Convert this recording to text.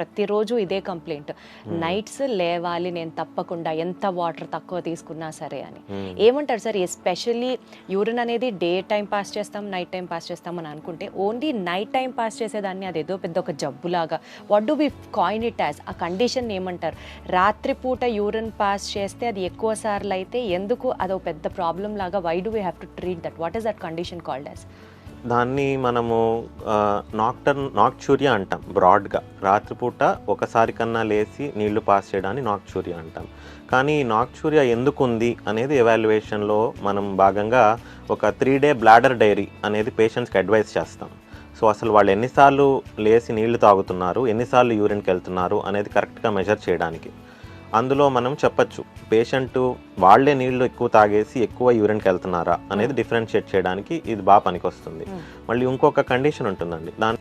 ప్రతిరోజు ఇదే complaint, nights లేవాలి నేను తప్పకుండా ఎంత వాటర్ తక్కువ తీసుకున్నా సరే అని. ఏమంటారు సార్, ఎస్పెషల్లీ యూరిన్ అనేది డే టైం పాస్ చేస్తాం, నైట్ టైం పాస్ చేస్తాం అని అనుకుంటే ఓన్లీ నైట్ టైం పాస్ చేసేదాన్ని అదేదో పెద్ద ఒక జబ్బులాగా, what do we coin it as, ఆ కండిషన్ ఏమంటారు? రాత్రిపూట యూరిన్ పాస్ చేస్తే అది ఎక్కువ సార్లు అయితే ఎందుకు అదో పెద్ద ప్రాబ్లం లాగా, why do we have to treat that, what is that condition called as? దాన్ని మనము నాక్చూరియా అంటాం బ్రాడ్గా. రాత్రిపూట ఒకసారి కన్నా లేచి నీళ్లు పాస్ చేయడాన్ని నాక్చూరియా అంటాం. కానీ నాక్చూరియా ఎందుకు ఉంది అనేది ఎవాల్యుయేషన్లో మనం భాగంగా ఒక 3-day బ్లాడర్ డైరీ అనేది పేషెంట్స్కి అడ్వైస్ చేస్తాం. సో అసలు వాళ్ళు ఎన్నిసార్లు లేచి నీళ్లు తాగుతున్నారు, ఎన్నిసార్లు యూరిన్కి వెళ్తున్నారు అనేది కరెక్ట్గా మెజర్ చేయడానికి. అందులో మనం చెప్పచ్చు పేషెంట్ వాళ్లే నీళ్లు ఎక్కువ తాగేసి ఎక్కువ యూరిన్కి వెళ్తున్నారా అనేది డిఫరెన్షియేట్ చేయడానికి ఇది బాగా పనికొస్తుంది. మళ్ళీ ఇంకొక కండిషన్ ఉంటుందండి, దాని